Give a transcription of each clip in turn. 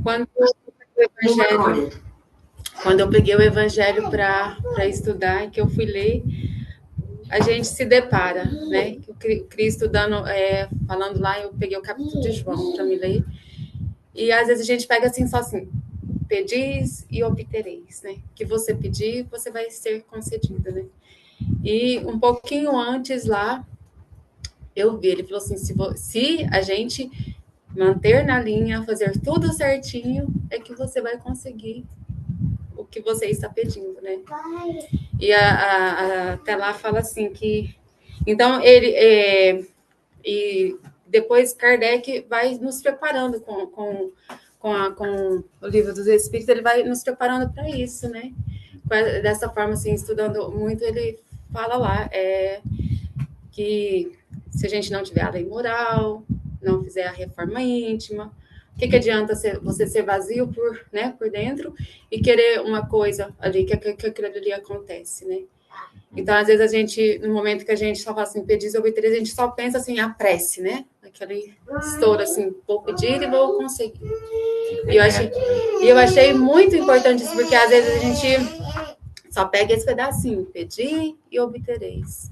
Quando quando eu peguei o Evangelho para estudar, e que eu fui ler, a gente se depara, né? Que o Cristo falando lá, eu peguei o capítulo de João para me ler, e às vezes a gente pega assim, só assim, pedis e obtereis, né? Que você pedir, você vai ser concedido, né? E um pouquinho antes lá, eu vi, ele falou assim, se a gente manter na linha, fazer tudo certinho, é que você vai conseguir o que você está pedindo, né? E até lá fala assim que... Então, e depois Kardec vai nos preparando com o Livro dos Espíritos, ele vai nos preparando para isso, né? Dessa forma, assim, estudando muito, ele fala lá que se a gente não tiver a lei moral, não fizer a reforma íntima, o que adianta você ser vazio por dentro e querer uma coisa ali, que aquilo ali acontece, né? Então, às vezes, a gente, no momento que a gente só fala assim, pedir e obter, a gente só pensa assim, a prece, né? Aquele estouro assim, vou pedir e vou conseguir. E eu achei muito importante isso, porque às vezes a gente só pega esse pedacinho, pedir e obtereis.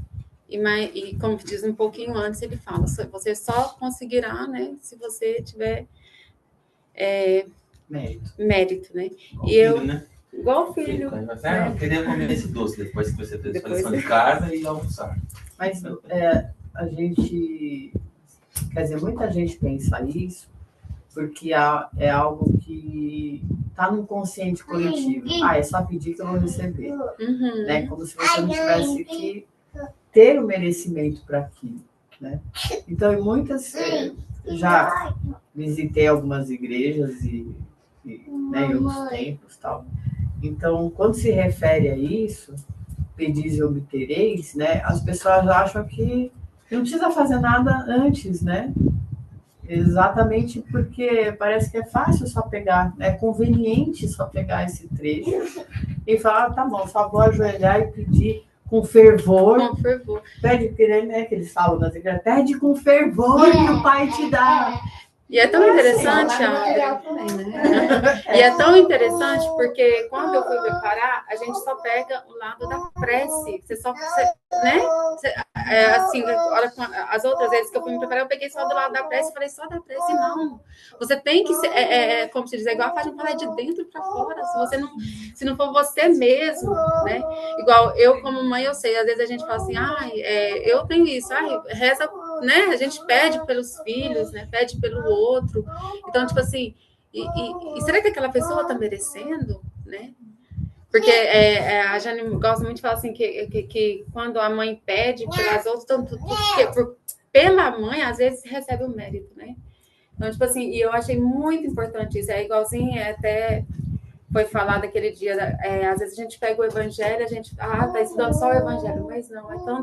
E como diz um pouquinho antes, ele fala, você só conseguirá, né, se você tiver mérito, né? E eu... Né? Igual o filho. Eu queria comer esse doce depois que você fez a lição de casa e almoçar. Mas a gente... Quer dizer, muita gente pensa isso porque é algo que está no consciente coletivo. É só pedir que eu vou receber. Uhum. Né? Como se você não tivesse que ter o merecimento para aquilo. Né? Então, em muitas... já visitei algumas igrejas né, em outros tempos, tal. Então, quando se refere a isso, pedis e obtereis, né, as pessoas acham que não precisa fazer nada antes, né? Exatamente porque parece que é fácil só pegar, é conveniente só pegar esse trecho e falar, tá bom, só vou ajoelhar e pedir com fervor. Com fervor. Pede, né, que eles falam nas igrejas, pede com fervor que o Pai te dá. E é tão interessante, e é tão interessante porque quando eu fui preparar, a gente só pega o lado da prece. Né? Assim, olha, as outras vezes que eu fui me preparar, eu peguei só do lado da prece e falei só da prece. Não. Você tem que ser, como se diz, igual a página fala, de dentro para fora. Se não for você mesmo, né? Igual eu, como mãe, eu sei, às vezes a gente fala assim, eu tenho isso, reza, né? A gente pede pelos filhos, né? Pede pelo outro. Então, tipo assim, e será que aquela pessoa está merecendo, né? Porque a Jane gosta muito de falar assim que quando a mãe pede pelas outras, pela mãe, às vezes recebe o mérito, né? Então, tipo assim, e eu achei muito importante isso. É igualzinho, até foi falado aquele dia, às vezes a gente pega o evangelho, a gente tá estudando só o evangelho, mas não,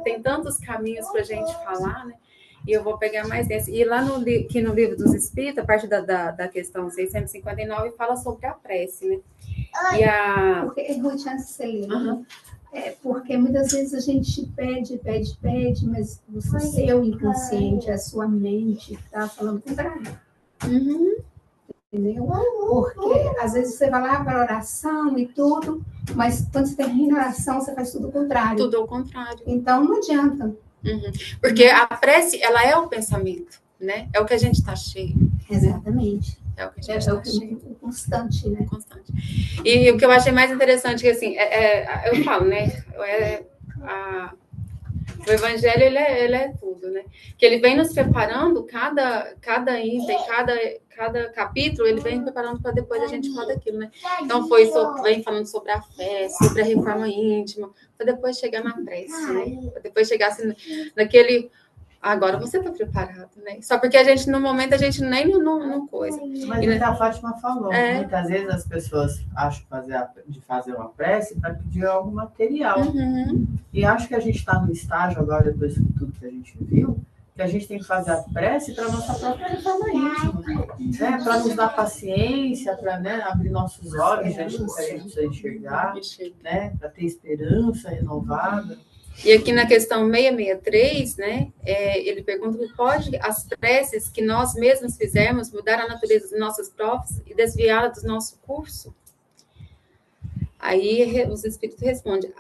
tem tantos caminhos pra gente falar, né? E eu vou pegar mais desse. E lá aqui no Livro dos Espíritos, a parte da questão 659, fala sobre a prece, né? Porque, Ruth, antes de você ler, porque muitas vezes a gente pede, mas o seu inconsciente, a sua mente está falando o contrário. Uhum. Entendeu? Porque às vezes você vai lá para a oração e tudo, mas quando você termina a oração, você faz tudo ao contrário. Tudo ao contrário. Então não adianta. Uhum. Porque a prece, ela é o pensamento, né? É o que a gente está cheio. Exatamente. É o que a gente está cheio. Constante, né? Constante. E o que eu achei mais interessante, que assim, eu falo, né? O evangelho, ele é tudo, né? Que ele vem nos preparando, cada item, cada capítulo, ele vem preparando para depois a gente falar daquilo, né? Então, vem falando sobre a fé, sobre a reforma íntima, para depois chegar na prece, né? Para depois chegar assim, naquele... Agora você está preparado, né? Só porque no momento, a gente nem não coisa. Mas a Fátima falou, muitas vezes as pessoas acham de fazer uma prece para pedir algum material. Uhum. E acho que a gente está no estágio agora, depois de tudo que a gente viu, que a gente tem que fazer a prece para a nossa própria reforma íntima, né? Para nos dar paciência, para, né, abrir nossos olhos, a gente precisa enxergar, né? Para ter esperança renovada. E aqui na questão 663, né, ele pergunta que pode as preces que nós mesmos fizermos mudar a natureza dos nossos provas e desviá-la do nosso curso? Aí os Espíritos respondem,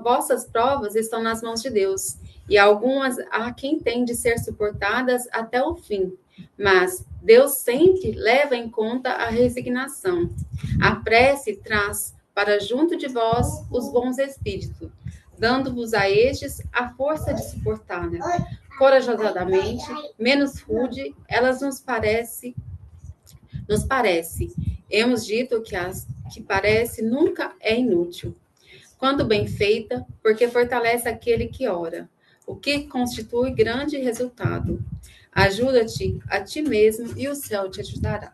vossas provas estão nas mãos de Deus, e algumas há quem tem de ser suportadas até o fim, mas Deus sempre leva em conta a resignação. A prece traz para junto de vós os bons espíritos, dando-vos a estes a força de suportá-la. Corajosamente, menos rude, elas nos parece, hemos dito que parece nunca é inútil. Quando bem feita, porque fortalece aquele que ora, o que constitui grande resultado. Ajuda-te a ti mesmo e o céu te ajudará.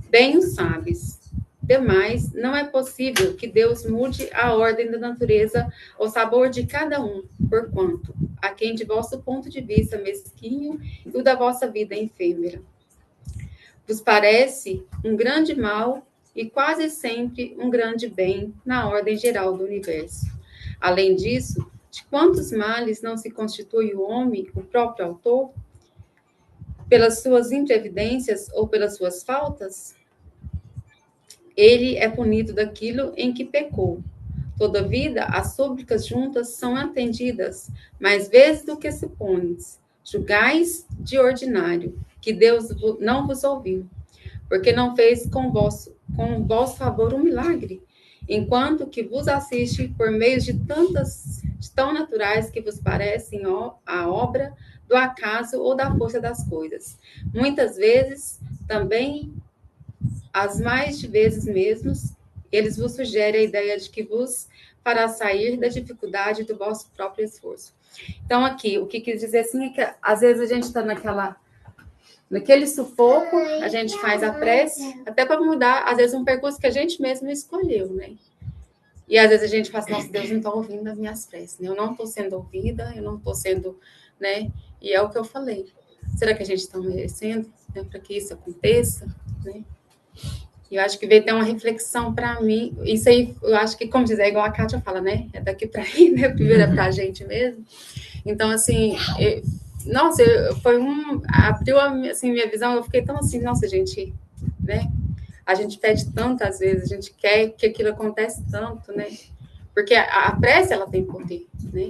Bem o sabes. Demais, não é possível que Deus mude a ordem da natureza, o sabor de cada um, porquanto, a quem de vosso ponto de vista mesquinho e o da vossa vida efêmera, vos parece um grande mal e quase sempre um grande bem na ordem geral do universo. Além disso, de quantos males não se constitui o homem, o próprio autor, pelas suas imprevidências ou pelas suas faltas? Ele é punido daquilo em que pecou. Todavia, as súplicas juntas são atendidas mais vezes do que supones. Julgais de ordinário que Deus não vos ouviu, porque não fez com vosso favor um milagre, enquanto que vos assiste por meio de tão naturais que vos parecem a obra do acaso ou da força das coisas. Muitas vezes, também, as mais de vezes mesmos, eles vos sugerem a ideia de que vos fará sair da dificuldade do vosso próprio esforço. Então, aqui, o que quis dizer assim é que, às vezes, a gente está naquele sufoco, a gente faz a prece, até para mudar, às vezes, um percurso que a gente mesmo escolheu, né? E, às vezes, a gente fala, nossa, Deus não está ouvindo as minhas preces, né? Eu não estou sendo ouvida, eu não estou sendo, né? E é o que eu falei. Será que a gente está merecendo, né, para que isso aconteça, né? E eu acho que veio até uma reflexão para mim. Isso aí, eu acho que, como dizer, igual a Kátia fala, né? É daqui para aí, né? Primeiro é para a gente mesmo. Então, assim, nossa, abriu assim, minha visão. Eu fiquei tão assim, nossa, gente, né? A gente pede tantas vezes, a gente quer que aquilo aconteça tanto, né? Porque a prece, ela tem poder, né?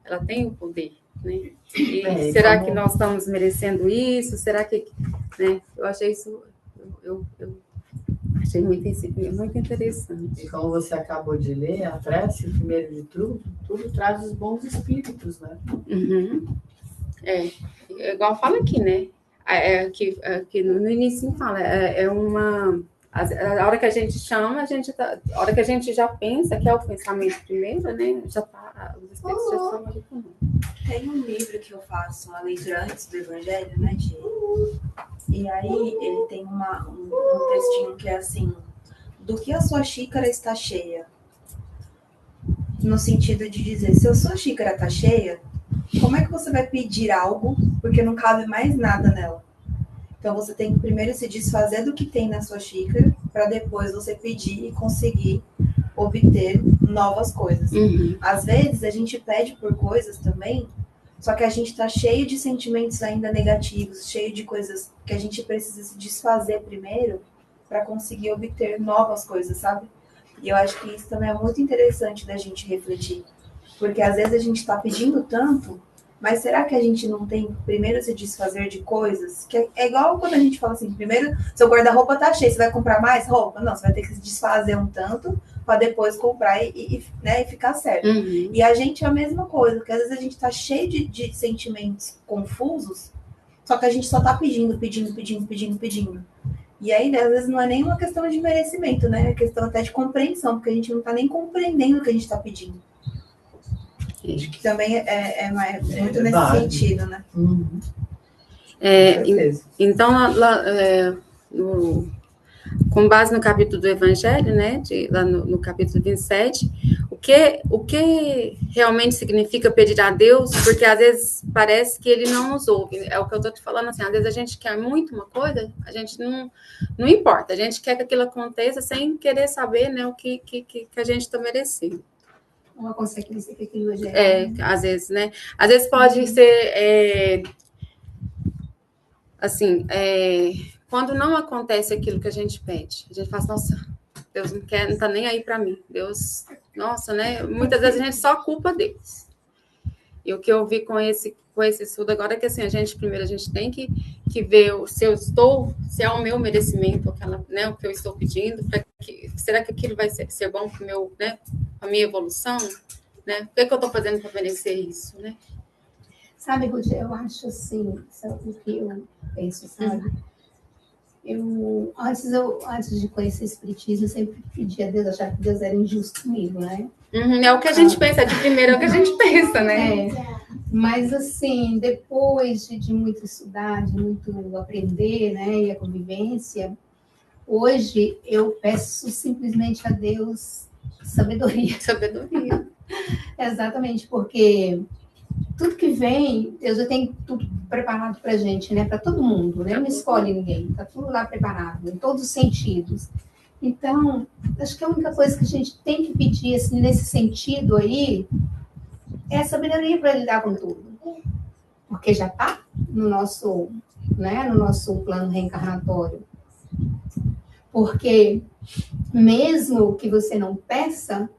Ela tem o poder, né? E será que nós estamos merecendo isso? Será que, né? Eu achei isso, eu achei muito interessante. E como você acabou de ler, a prece, primeiro de tudo traz os bons espíritos, né? Uhum. Igual fala aqui, né? Aqui no início fala, a hora que a gente chama, a hora que a gente já pensa, que é o pensamento primeiro, né? Já tá, os espíritos já estão ali também. Tem um livro que eu faço, a leitura antes do Evangelho, né, e aí ele tem um textinho que é assim, do que a sua xícara está cheia? No sentido de dizer, se a sua xícara está cheia, como é que você vai pedir algo, porque não cabe mais nada nela? Então você tem que primeiro se desfazer do que tem na sua xícara, para depois você pedir e conseguir obter novas coisas. Uhum. Às vezes a gente pede por coisas também, só que a gente está cheio de sentimentos ainda negativos, cheio de coisas que a gente precisa se desfazer primeiro para conseguir obter novas coisas, sabe? E eu acho que isso também é muito interessante da gente refletir. Porque às vezes a gente está pedindo tanto, mas será que a gente não tem que primeiro se desfazer de coisas? Que é igual quando a gente fala assim, primeiro, seu guarda-roupa tá cheio, você vai comprar mais roupa? Não, você vai ter que se desfazer um tanto para depois comprar né, e ficar certo. Uhum. E a gente é a mesma coisa, porque às vezes a gente tá cheio de sentimentos confusos, só que a gente só tá pedindo. E aí, às vezes, não é nem uma questão de merecimento, né? É questão até de compreensão, porque a gente não tá nem compreendendo o que a gente tá pedindo. Acho que também é muito nesse sentido, né? Uhum. Então, com base no capítulo do Evangelho, né, lá no capítulo 27, o que realmente significa pedir a Deus, porque às vezes parece que ele não nos ouve, é o que eu estou te falando assim, às vezes a gente quer muito uma coisa, a gente não importa, a gente quer que aquilo aconteça sem querer saber, né, o que a gente está merecendo. uma consequência que aquilo gera. Às vezes, né? Às vezes pode ser, assim, quando não acontece aquilo que a gente pede, a gente fala, nossa, Deus não tá nem aí para mim. Deus, nossa, né? Muitas vezes a gente só culpa Deus. E o que eu vi com esse estudo agora é que, assim, a gente tem que ver se é o meu merecimento, né, o que eu estou pedindo, será que aquilo vai ser bom para né, a minha evolução? Né? O que eu estou fazendo para merecer isso, né? Sabe, Ruth, eu acho assim, o que eu penso, sabe? Antes de conhecer o Espiritismo, eu sempre pedi a Deus, achava que Deus era injusto comigo, né? É o que a gente pensa, de primeiro é o que a gente pensa, né? Mas, assim, depois de muito estudar, de muito aprender, né, e a convivência, hoje eu peço simplesmente a Deus sabedoria. Sabedoria. Exatamente, porque tudo que vem, Deus já tem tudo preparado para a gente, né? Para todo mundo, né? Não escolhe ninguém, está tudo lá preparado, em todos os sentidos. Então, acho que a única coisa que a gente tem que pedir, assim, nesse sentido aí, é a sabedoria para lidar com tudo. Porque já está no nosso plano reencarnatório. Porque mesmo que você não peça,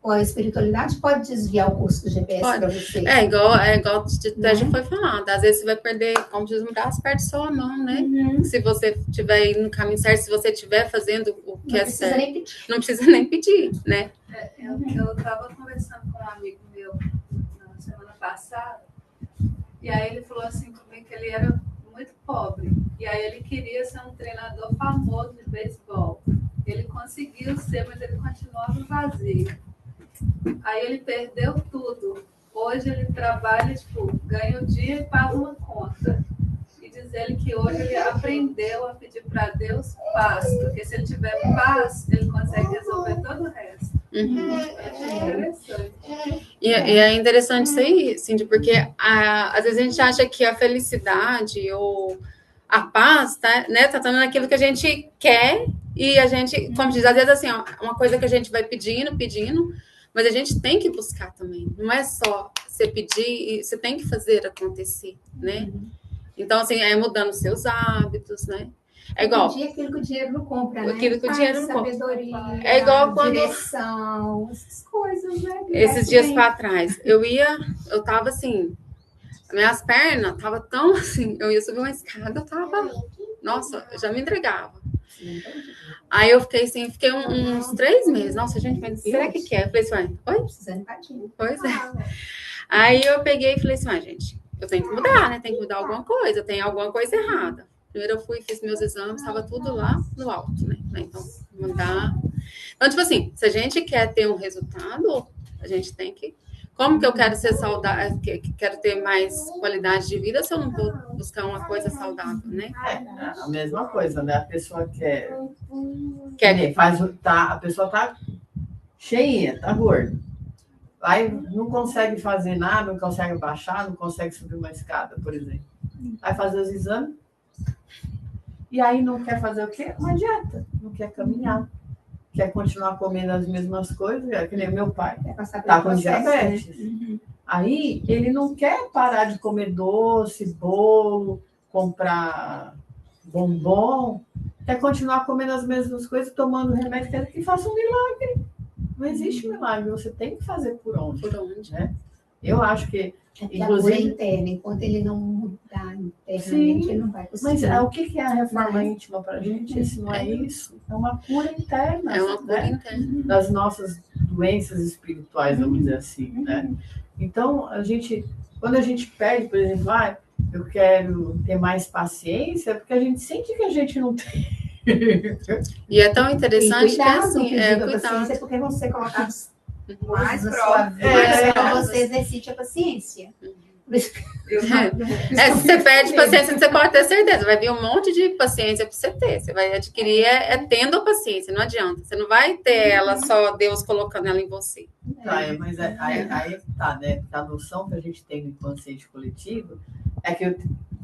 a espiritualidade pode desviar o curso do GPS para você. Igual já foi falado. Às vezes você vai perder, como diz um braço, perde só a mão, né? Se você estiver indo no caminho certo, se você estiver fazendo o que é certo. Não precisa nem pedir, né? Eu estava conversando com um amigo meu na semana passada, e aí ele falou assim comigo que ele era muito pobre. E aí ele queria ser um treinador famoso de beisebol. Ele conseguiu ser, mas ele continuava vazio. Aí ele perdeu tudo. Hoje ele trabalha, ganha o dia e paga uma conta. E diz ele que hoje ele aprendeu a pedir para Deus paz, porque se ele tiver paz, ele consegue resolver todo o resto. É interessante. E é interessante isso aí, Cindy, porque às vezes a gente acha que a felicidade ou a paz tá naquilo que a gente quer, e a gente, como diz, às vezes assim, uma coisa que a gente vai pedindo, mas a gente tem que buscar também. Não é só você pedir, você tem que fazer acontecer, né? Então, assim, mudando seus hábitos, né? É igual... Aquilo que o dinheiro não compra, né? Aquilo que o dinheiro não compra. Sabedoria, é igual quando... direção, essas coisas, né? Esses dias para trás, eu tava assim... Minhas pernas estavam tão assim... Eu ia subir uma escada, eu tava... Nossa, eu já me entregava. Aí eu fiquei assim, uns 3 meses. Nossa, gente, mas será que é? Eu falei assim, oi? Pois é. Aí eu peguei e falei assim, gente, eu tenho que mudar, né? Tem que mudar alguma coisa, tem alguma coisa errada. Primeiro eu fui, fiz meus exames, estava tudo lá no alto, né? Então, mudar. Então, tipo assim, se a gente quer ter um resultado, a gente tem que... Como que eu quero ser saudável, quero ter mais qualidade de vida se eu não vou buscar uma coisa saudável, né? A mesma coisa, né? A pessoa quer a pessoa tá cheia, tá gorda. Aí não consegue fazer nada, não consegue baixar, não consegue subir uma escada, por exemplo. Vai fazer os exames. E aí não quer fazer o quê? Uma dieta. Não quer caminhar. Quer continuar comendo as mesmas coisas, que nem meu pai. Tá com diabetes. Né? Aí ele não quer parar de comer doce, bolo, comprar bombom. Quer continuar comendo as mesmas coisas, tomando remédio, quer que faça um milagre. Não existe milagre, você tem que fazer por onde. Né? Eu acho que... Inclusive interna, enquanto ele não mudar internamente, ele não vai conseguir. Mas o que é a reforma íntima para a gente? Se não é isso, é uma cura interna. É uma cura interna. Das nossas doenças espirituais, vamos dizer assim, né? Então, quando a gente pede, por exemplo, eu quero ter mais paciência, porque a gente sente que a gente não tem. E é tão interessante que assim, paciência, porque vão ser colocados mais na sua vida, para você exercite a paciência. Se você pede paciência, você pode ter certeza, vai vir um monte de paciência para você ter. Você vai adquirir tendo a paciência, não adianta. Você não vai ter ela só Deus colocando ela em você. Mas aí tá, né? A noção que a gente tem no inconsciente coletivo é que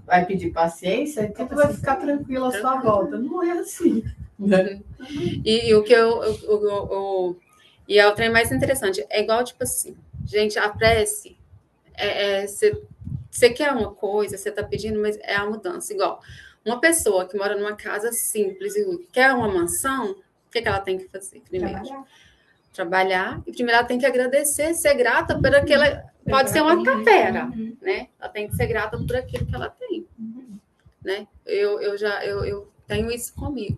vai pedir paciência e tudo vai ficar tranquilo à sua volta. Não é assim. Né? E o que E é o trem mais interessante. É igual, tipo assim, gente, a prece, você quer uma coisa, você está pedindo, mas é a mudança. Igual, uma pessoa que mora numa casa simples e quer uma mansão, o que ela tem que fazer primeiro? Trabalhar. E primeiro ela tem que agradecer, ser grata por aquilo. Pode ser uma tapera, né? Ela tem que ser grata por aquilo que ela tem. Né? Eu tenho isso comigo.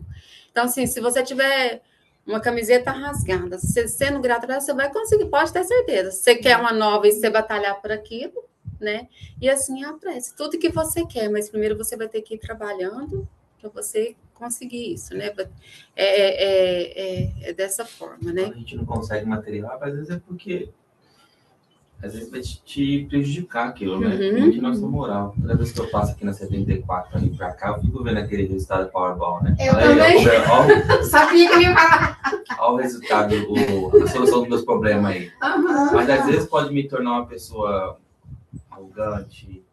Então, assim, se você tiver uma camiseta rasgada, você sendo grata, você vai conseguir, pode ter certeza. Se você quer uma nova e você batalhar por aquilo, né? E assim é a prece. Tudo que você quer, mas primeiro você vai ter que ir trabalhando para você conseguir isso, né? É dessa forma, né? Quando a gente não consegue material, às vezes é porque às vezes vai te prejudicar aquilo, né? Muito nossa moral. Toda vez que eu passo aqui na 74 ali pra cá, eu fico vendo aquele resultado Powerball, né? Eu também. Sabia que eu ia falar. Olha o resultado, a solução dos meus problemas aí. Mas às vezes pode me tornar uma pessoa arrogante.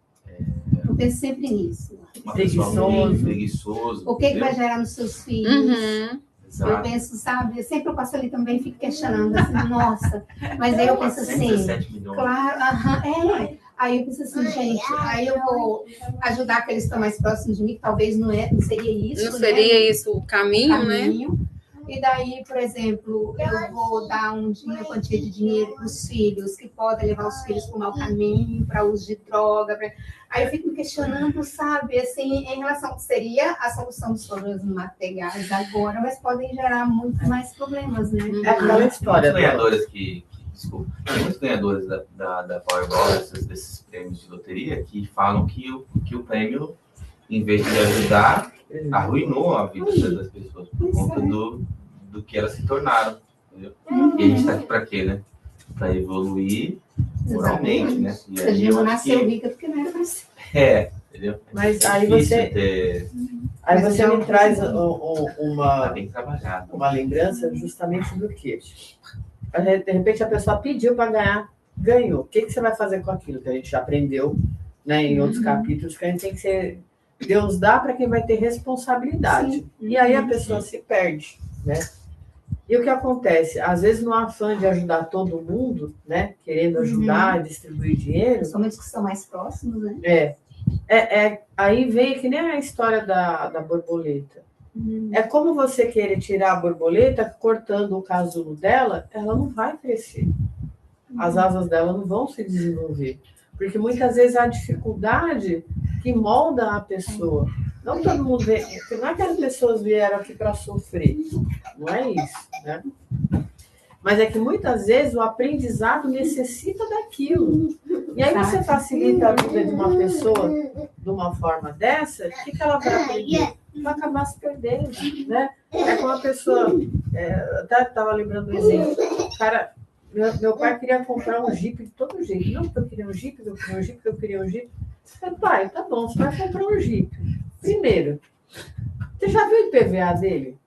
Eu penso sempre nisso. Uma pessoa muito preguiçoso. O que vai gerar nos seus filhos? Eu penso, sabe? Eu sempre passo ali também, fico questionando, assim, nossa. Mas aí eu penso assim, claro, Aí eu penso assim, gente, aí eu vou ajudar aqueles que estão mais próximos de mim, que talvez não seria isso. Não seria isso o caminho, né? E daí, por exemplo, eu vou dar uma quantia de dinheiro para os filhos, que podem levar os filhos para o mau caminho, para uso de droga. Aí eu fico me questionando, sabe, assim, em relação, seria a solução dos problemas materiais agora, mas podem gerar muito mais problemas, né? É aquela história. Tem muitos ganhadores da Powerball, desses prêmios de loteria, que falam que o prêmio, em vez de ajudar, arruinou a vida das pessoas por conta do que elas se tornaram. Entendeu? E a gente está aqui para quê, né? Para evoluir moralmente, né? E a gente não nasceu rica porque não era para ser. Entendeu? Mas aí você me traz uma lembrança justamente do quê? De repente a pessoa pediu para ganhar, ganhou. O que você vai fazer com aquilo? Que a gente já aprendeu, né, em outros capítulos, que a gente tem que ser... Deus dá para quem vai ter responsabilidade. Sim. E aí a pessoa se perde, né? E o que acontece? Às vezes, no afã de ajudar todo mundo, né? Querendo ajudar, distribuir dinheiro... Somente que são mais próximos, né? Aí vem que nem a história da borboleta. É como você querer tirar a borboleta, cortando o casulo dela, ela não vai crescer. As asas dela não vão se desenvolver. Porque muitas vezes a dificuldade que molda a pessoa. Não todo mundo vê, porque não é que as pessoas vieram aqui para sofrer. Não é isso, né? Mas é que muitas vezes o aprendizado necessita daquilo. E aí você facilita a vida de uma pessoa de uma forma dessa, o que ela vai aprender? Vai acabar se perdendo, né? É como a pessoa... até estava lembrando do exemplo. Cara, meu pai queria comprar um Jeep de todo jeito. Não, porque eu queria um Jeep, eu queria um Jeep. Eu falei, pai, tá bom, você vai comprar um Jeep. Primeiro, você já viu o IPVA dele?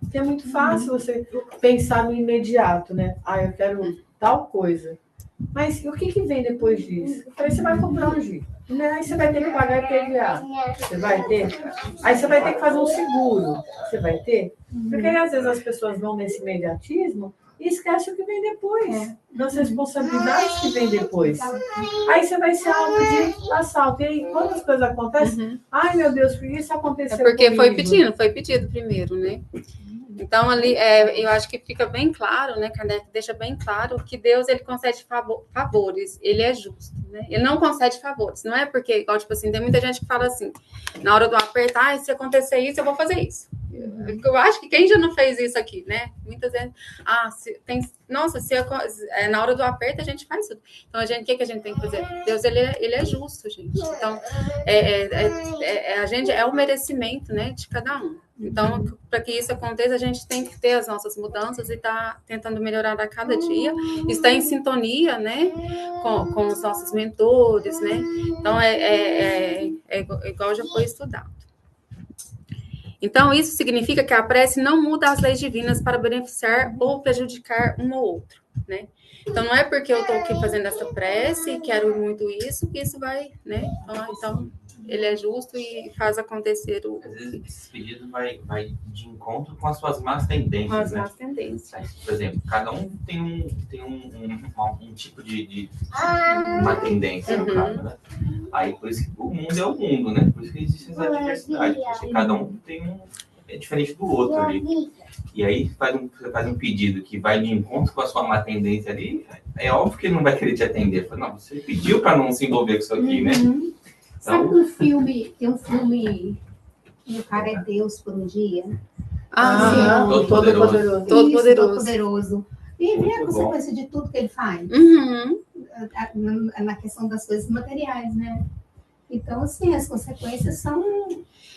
Que é muito fácil você pensar no imediato, né? Eu quero tal coisa. Mas o que vem depois disso? Eu falei, você vai comprar um Jeep. Aí você vai ter que pagar IPVA. Você vai ter? Aí você vai ter que fazer um seguro. Você vai ter? Porque às vezes as pessoas vão nesse imediatismo e esquecem o que vem depois. Das responsabilidades que vem depois. Aí você vai ser alvo de assalto. E aí, quando as coisas acontecem, ai meu Deus, por que isso aconteceu? Porque foi pedido primeiro, né? Então, ali, eu acho que fica bem claro, né, Kardec deixa bem claro que Deus, ele concede favores, ele é justo, né? Ele não concede favores, não é porque, igual, tipo assim, tem muita gente que fala assim, na hora do apertar, se acontecer isso, eu vou fazer isso. Eu acho que quem já não fez isso aqui, né? Muitas vezes, na hora do aperto, a gente faz tudo. Então, o que a gente tem que fazer? Deus, ele é justo, gente. Então, a gente é o merecimento, né, de cada um. Então, para que isso aconteça, a gente tem que ter as nossas mudanças e estar tentando melhorar a cada dia, estar em sintonia, né, com os nossos mentores, né? Então, igual já foi estudado. Então, isso significa que a prece não muda as leis divinas para beneficiar ou prejudicar um ou outro, né? Então, não é porque eu estou aqui fazendo essa prece e quero muito isso, que isso vai, né? Então, ele é justo e faz acontecer Às vezes esses pedidos vai de encontro com as suas más com tendências, as né? más tendências. Aí, por exemplo, cada um tem um tipo de uma tendência, no caso, né? Aí, por isso que o mundo é o mundo, né? Por isso que existe essa diversidade, porque cada um tem é diferente do outro ali. E aí você faz um pedido que vai de encontro com a sua má tendência ali, é óbvio que ele não vai querer te atender. Fala, não, você pediu para não se envolver com isso aqui, né? Sabe um filme, tem um filme, O Cara é Deus por um Dia? Todo Poderoso. Todo Isso, Poderoso. Todo Poderoso. E vê a Muito consequência de tudo que ele faz, na questão das coisas materiais, né? Então, assim, as consequências são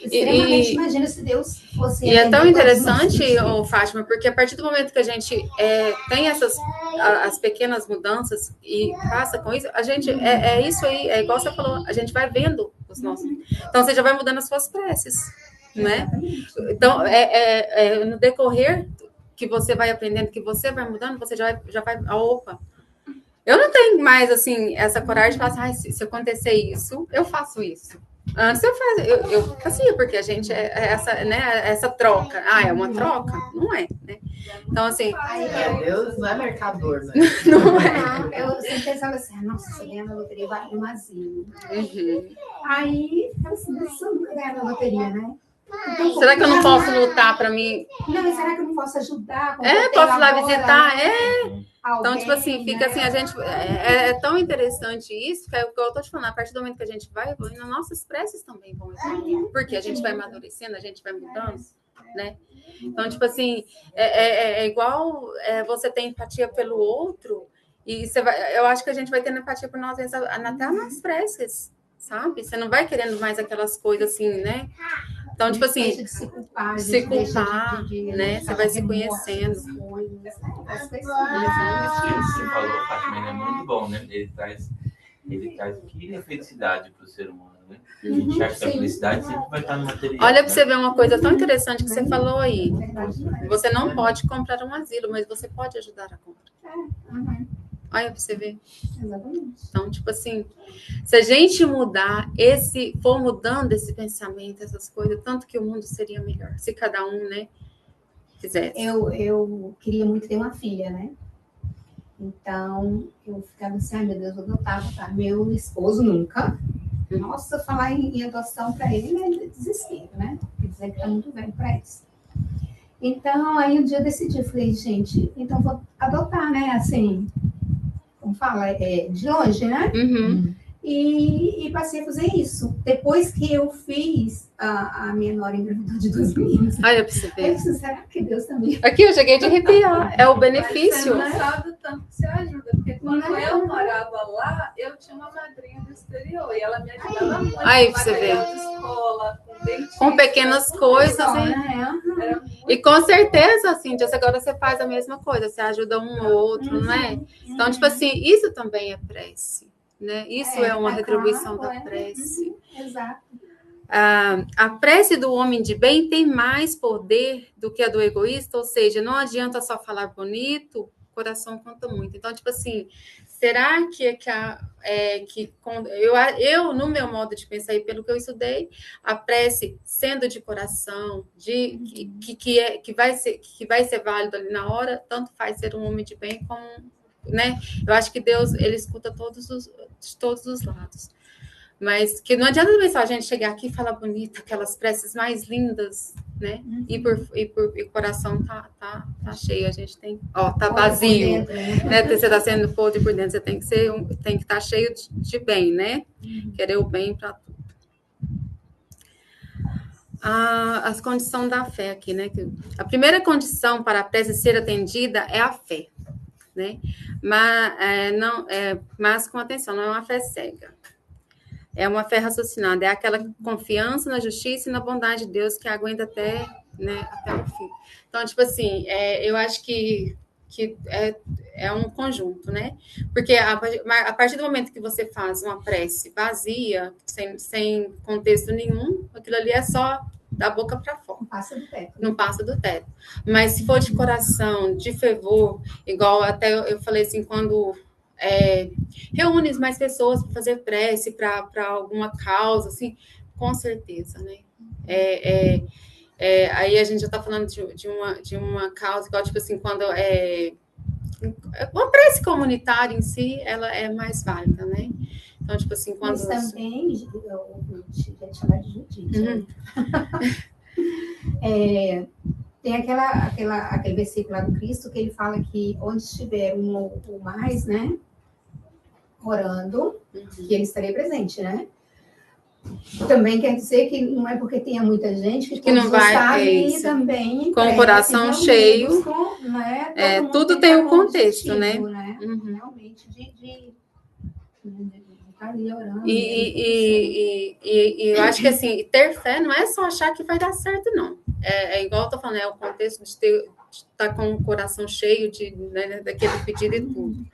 extremamente... Imagina se Deus fosse... E é tão interessante, Fátima, porque a partir do momento que a gente tem as pequenas mudanças e passa com isso, a gente, é isso aí, é igual você falou, a gente vai vendo os nossos... Então, você já vai mudando as suas preces, né? Então, no decorrer que você vai aprendendo, que você vai mudando, você já vai... Opa! Eu não tenho mais, assim, essa coragem de falar assim, se acontecer isso, eu faço isso. Antes eu fazia, porque a gente essa troca. É uma troca? Não é, né? Então, assim... Deus não é mercador, né? Não é. Eu sempre pensava assim, nossa, se eu ganhar na loteria, vai no asilo. Aí, ficava assim, se eu nunca ganhar na loteria, né? Então, será que eu não posso lutar para mim? Não, será que eu não posso ajudar? Posso ir lá visitar? Então, Alguém, tipo assim, fica assim, a gente... É tão interessante isso, que é o que eu tô te falando, a partir do momento que a gente vai evoluindo, nossas preces também vão evoluindo. Porque a gente vai amadurecendo, a gente vai mudando, né? Então, tipo assim, é igual você ter empatia pelo outro, e eu acho que a gente vai tendo empatia por nós mesmos, até nas preces, sabe? Você não vai querendo mais aquelas coisas assim, né? Então, tipo assim, se culpar, né? Você vai se conhecendo. Isso que você falou, Fátima, é muito bom, né? Ele traz o que é felicidade para o ser humano, né? A gente acha que a felicidade sempre vai estar no material. Olha para você ver uma coisa tão interessante que você falou aí. Você não pode comprar um asilo, mas você pode ajudar a comprar. Olha para você ver. Exatamente. Então, tipo assim, se a gente for mudando esse pensamento, essas coisas, tanto que o mundo seria melhor, se cada um, né, fizesse. Eu queria muito ter uma filha, né? Então, eu ficava assim, ai meu Deus, eu adotava, tá? Meu esposo nunca. Nossa, falar em adoção para ele é desespero, né? Quer dizer que tá muito velho para isso. Então, aí um dia eu decidi, eu falei, gente, então vou adotar, né? Assim, como fala, de longe, né? E passei a fazer isso. Depois que eu fiz a minha nora engravidou de 2 meninos. Olha pra você ver. Eu disse, será que Deus também... Aqui eu cheguei de arrepiar. É o benefício. Mas você não sabe o tanto que você ajuda. Porque quando eu morava lá, eu tinha uma madrinha do exterior. E ela me ajudava muito. Aí pra você ver. De escola, com dentista. Com pequenas coisas, hein? E com certeza, Cíntia, agora você faz a mesma coisa. Você ajuda um ou outro, não é? Então, tipo assim, isso também é prece. Né? Isso é uma retribuição da prece. Exato. A prece do homem de bem tem mais poder do que a do egoísta, ou seja, não adianta só falar bonito, o coração conta muito. Então, tipo assim, será eu, no meu modo de pensar e pelo que eu estudei, a prece sendo de coração, que vai ser válido ali na hora, tanto faz ser um homem de bem como, né? Eu acho que Deus, ele escuta de todos os lados. Mas que não adianta também só a gente chegar aqui e falar bonito, aquelas preces mais lindas, né? E o coração tá cheio, a gente tem... tá vazio, né? Você tá sendo podre por dentro, você tem que estar cheio de bem, né? Querer o bem para tudo. As condições da fé aqui, né? A primeira condição para a prece ser atendida é a fé, né? Mas com atenção, não é uma fé cega. É uma fé raciocinada, é aquela confiança na justiça e na bondade de Deus que aguenta até o fim. Então, tipo assim, eu acho que é um conjunto, né? Porque a partir do momento que você faz uma prece vazia, sem contexto nenhum, aquilo ali é só da boca para fora. Não passa do teto. Mas se for de coração, de fervor, igual até eu falei assim, quando reúne mais pessoas para fazer prece para alguma causa, assim, com certeza, né? Aí a gente já está falando de uma causa, igual, tipo assim, quando uma prece comunitária em si, ela é mais válida, né? Então, tipo assim, quando... Mas também, eu ia te chamar de Judite, Uhum. Tem aquele versículo lá do Cristo que ele fala que onde estiver um ou mais, né, orando, que ele estaria presente, né? Também quer dizer que não é porque tenha muita gente que não vai estarem também com o coração cheio, né? Tudo tem um contexto, né? Uhum. Realmente de estar ali orando. E eu acho que assim, ter fé não é só achar que vai dar certo, não. É igual eu tô falando, é o contexto de estar com o coração cheio né, daquele pedido e tudo.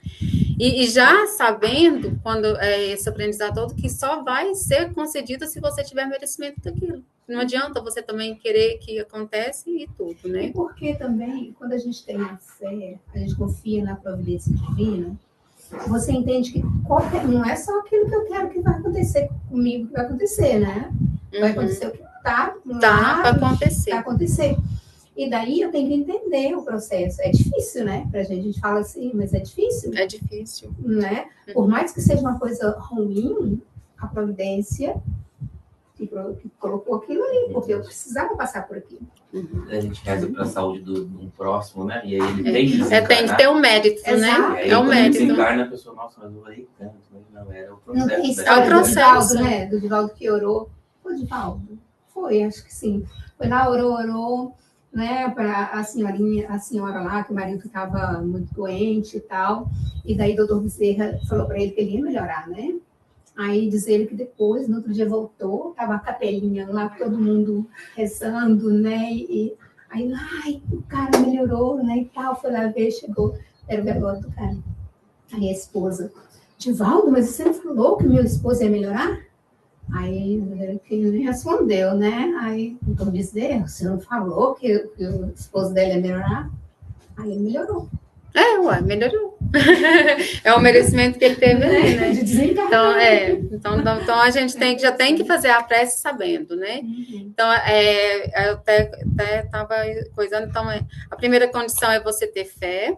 E já sabendo, quando esse aprendizado todo, que só vai ser concedido se você tiver merecimento daquilo. Não adianta você também querer que aconteça e tudo, né? E porque também, quando a gente tem a fé, a gente confia na providência divina, você entende que não é só aquilo que eu quero que vai acontecer comigo que vai acontecer, né? Vai acontecer o que está para acontecer. Para acontecer. E daí eu tenho que entender o processo. É difícil, né? Pra gente, a gente fala assim, mas é difícil. É difícil. Né? Por mais que seja uma coisa ruim, a providência que colocou aquilo ali, porque eu precisava passar por aquilo. A gente reza para a saúde do próximo, né? E aí ele tem que tem que ter um mérito, né? Aí, é o mérito. Ele desencarna, a pessoa, nossa, mas eu falei tanto, mas não era o processo. Não tem É o processo, né? Do Divaldo que orou. Foi o Divaldo? Foi, acho que sim. Foi lá, orou, né, para a senhora lá, que o marido estava muito doente e tal. E daí o doutor Bezerra falou para ele que ele ia melhorar, né? Aí diz ele que depois, no outro dia voltou, tava a capelinha lá, todo mundo rezando, né? E aí, o cara melhorou, né? E tal, foi lá ver, chegou, era o velório do cara. Aí a esposa, Divaldo, mas você não falou que meu esposo ia melhorar? Aí ele respondeu, né? Aí o doutor Bezerra, você não falou que o esposo dele ia melhorar? Aí ele melhorou. Melhorou. É o merecimento que ele teve ali, né? Então a gente já tem que fazer a prece sabendo, né? Então, eu até estava coisando. Então, a primeira condição é você ter fé.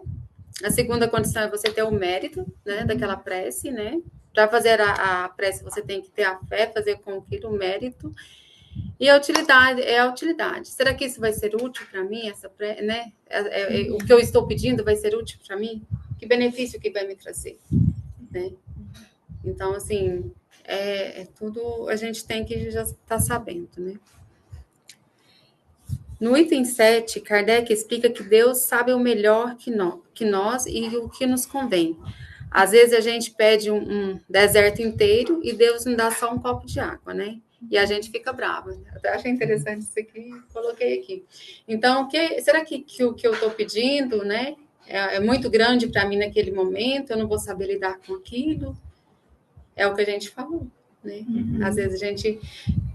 A segunda condição é você ter o mérito, né? Daquela prece, né? Para fazer a prece, você tem que ter a fé, fazer com que o mérito. E a utilidade é a utilidade. Será que isso vai ser útil para mim, né? O que eu estou pedindo vai ser útil para mim? Que benefício que vai me trazer? Né? Então, assim, tudo a gente tem que já estar sabendo, né? No item 7, Kardec explica que Deus sabe o melhor que nós e o que nos convém. Às vezes a gente pede um deserto inteiro e Deus nos dá só um copo de água, né? E a gente fica brava. Até achei interessante isso aqui, coloquei aqui. Então, será que o que eu estou pedindo, né, é muito grande para mim naquele momento? Eu não vou saber lidar com aquilo? É o que a gente falou, né? Às vezes a gente,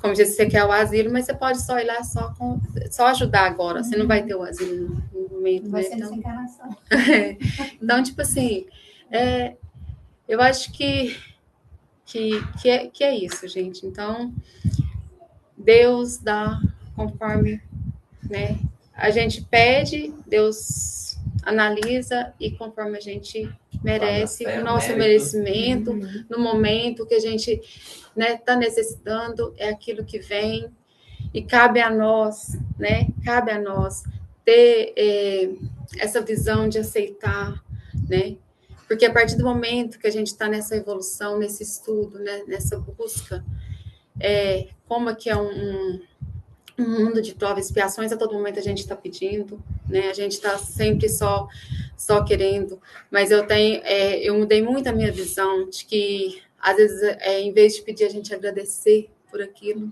como disse, você quer o asilo, mas você pode só ir lá só ajudar agora. Você não vai ter o asilo no momento, não vai né? ser Então, desencarnação. Então, tipo assim, eu acho que é isso, gente. Então, Deus dá conforme, né? A gente pede, Deus analisa e conforme a gente merece o nosso merecimento, no momento que a gente está necessitando, é aquilo que vem. E cabe a nós, né? Cabe a nós ter essa visão de aceitar, né? Porque a partir do momento que a gente está nessa evolução, nesse estudo, né, nessa busca, como é que é um mundo de provas e expiações, a todo momento a gente está pedindo, né? A gente está sempre só querendo, mas eu mudei muito a minha visão de que, às vezes, em vez de pedir, a gente agradecer por aquilo,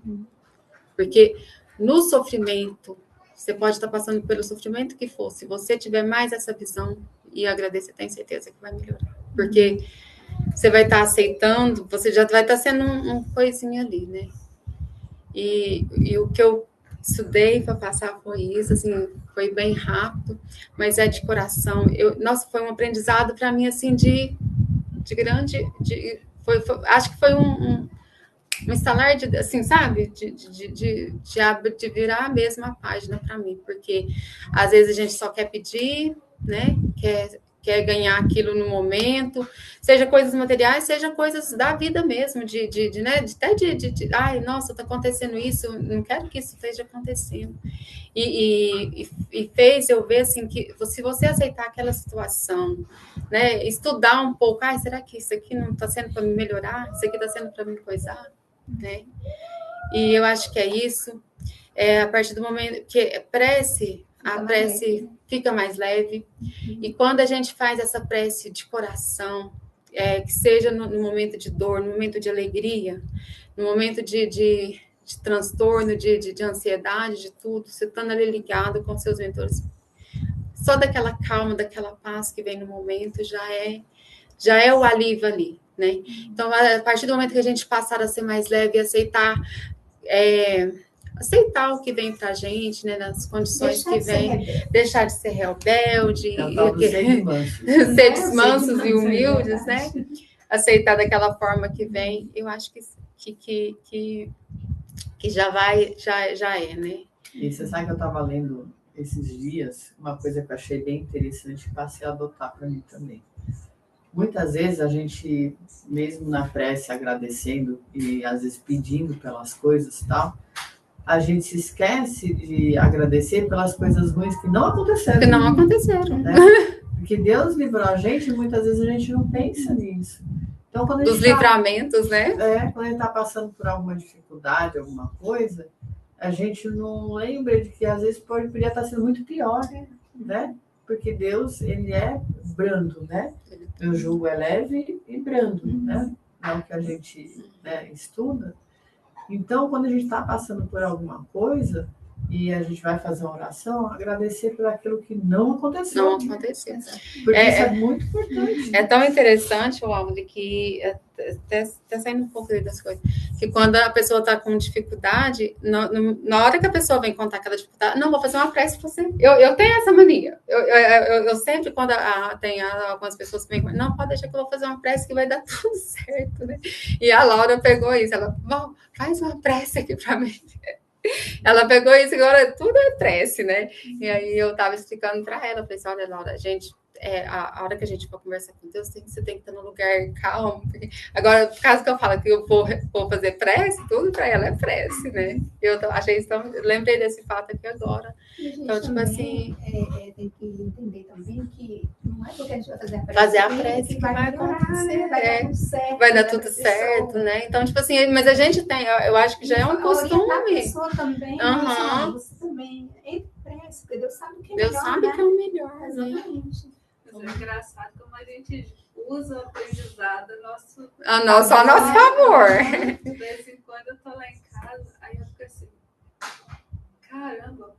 porque no sofrimento, você pode estar passando pelo sofrimento que for, se você tiver mais essa visão e agradecer, tenho certeza que vai melhorar. Porque você vai estar aceitando, você já vai estar sendo um coisinha ali, né? E o que eu estudei para passar foi isso, assim, foi bem rápido, mas é de coração. Nossa, foi um aprendizado para mim, assim, de acho que foi um instalar de, assim, sabe, de virar a mesma página para mim, porque às vezes a gente só quer pedir, né, quer ganhar aquilo no momento, seja coisas materiais, seja coisas da vida mesmo, ai, nossa, tá acontecendo isso, não quero que isso esteja acontecendo. E fez eu ver, assim, que se você aceitar aquela situação, né, estudar um pouco, ai, será que isso aqui não está sendo para me melhorar? Isso aqui está sendo para me coisar? Né? E eu acho que é isso. A partir do momento que a prece fica mais leve. E quando a gente faz essa prece de coração, que seja no momento de dor, no momento de alegria, no momento de transtorno, de ansiedade, de tudo, você estando ali ligado com seus mentores, só daquela calma, daquela paz que vem no momento, já é o alívio ali, né? Então, a partir do momento que a gente passar a ser mais leve e aceitar o que vem pra gente, né, nas condições que vem, deixar de ser rebelde, seres mansos e humildes, né? Aceitar daquela forma que vem, eu acho que já é, né? E você sabe que eu estava lendo esses dias uma coisa que eu achei bem interessante e passei a adotar para mim também. Muitas vezes a gente, mesmo na prece, agradecendo e às vezes pedindo pelas coisas e tal, a gente se esquece de agradecer pelas coisas ruins que não aconteceram. Que não aconteceram. Né? Porque Deus livrou a gente e muitas vezes a gente não pensa nisso. Então, quando a gente livramentos, né? Quando a gente está passando por alguma dificuldade, alguma coisa, a gente não lembra de que às vezes podia estar sendo muito pior, né? Porque Deus, ele é brando, né? O jugo é leve e brando, né? É o que a gente estuda. Então, quando a gente está passando por alguma coisa e a gente vai fazer uma oração, agradecer por aquilo que não aconteceu. Não aconteceu. Porque isso é muito importante. É tão interessante, Waldo, que até saindo um pouco das coisas, que quando a pessoa está com dificuldade, na hora que a pessoa vem contar aquela dificuldade, não, vou fazer uma prece para você. Eu tenho essa mania. Eu sempre, quando tem algumas pessoas que vêm, não, pode deixar que eu vou fazer uma prece que vai dar tudo certo, né? E a Laura pegou isso, ela, bom, faz uma prece aqui para mim. Ela pegou isso, agora tudo é prece, né? E aí eu estava explicando para ela, falei assim, olha, Laura, gente, a hora que a gente for conversar com Deus, você tem que estar num lugar calmo. Porque... Agora, por causa que eu falo que eu vou fazer prece, tudo para ela é prece, né? Eu achei isso, lembrei desse fato aqui agora. Então, tipo assim, tem que entender também que não é porque a gente vai fazer a prece que vai acontecer, vai dar tudo certo, vai dar tudo certo, né? Então, tipo assim, mas a gente tem, eu acho que já é um costume. A pessoa também, você também, entre prece, porque Deus sabe o que é melhor. Deus sabe o que é o melhor, exatamente. Mas é engraçado como a gente usa o aprendizado a nosso favor. De vez em quando eu tô lá em casa, aí eu fico assim, caramba,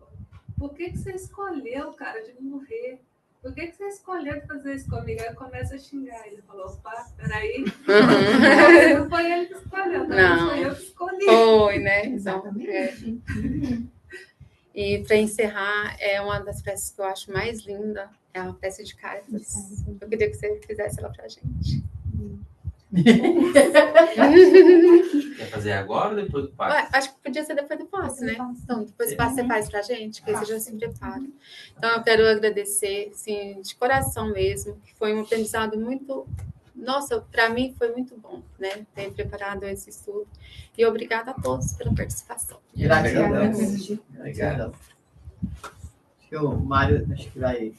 por que você escolheu, cara, de morrer? Por que você escolheu fazer isso comigo? Aí eu começo a xingar. Ele falou, opa, peraí. Não foi ele que escolheu, não foi eu que escolhi. Foi, né? Exatamente. E para encerrar, é uma das peças que eu acho mais linda, é uma peça de cartas. Eu queria que você fizesse ela pra gente. Quer fazer agora ou depois do passe? Acho que podia ser depois do passe, né? Então, depois do passe você faz pra gente, que aí você já se prepara. Então, eu quero agradecer, assim, de coração mesmo, que foi um aprendizado muito... Nossa, para mim foi muito bom, né? Ter preparado esse estudo. E obrigada a todos pela participação. Obrigado. Acho que o Mário vai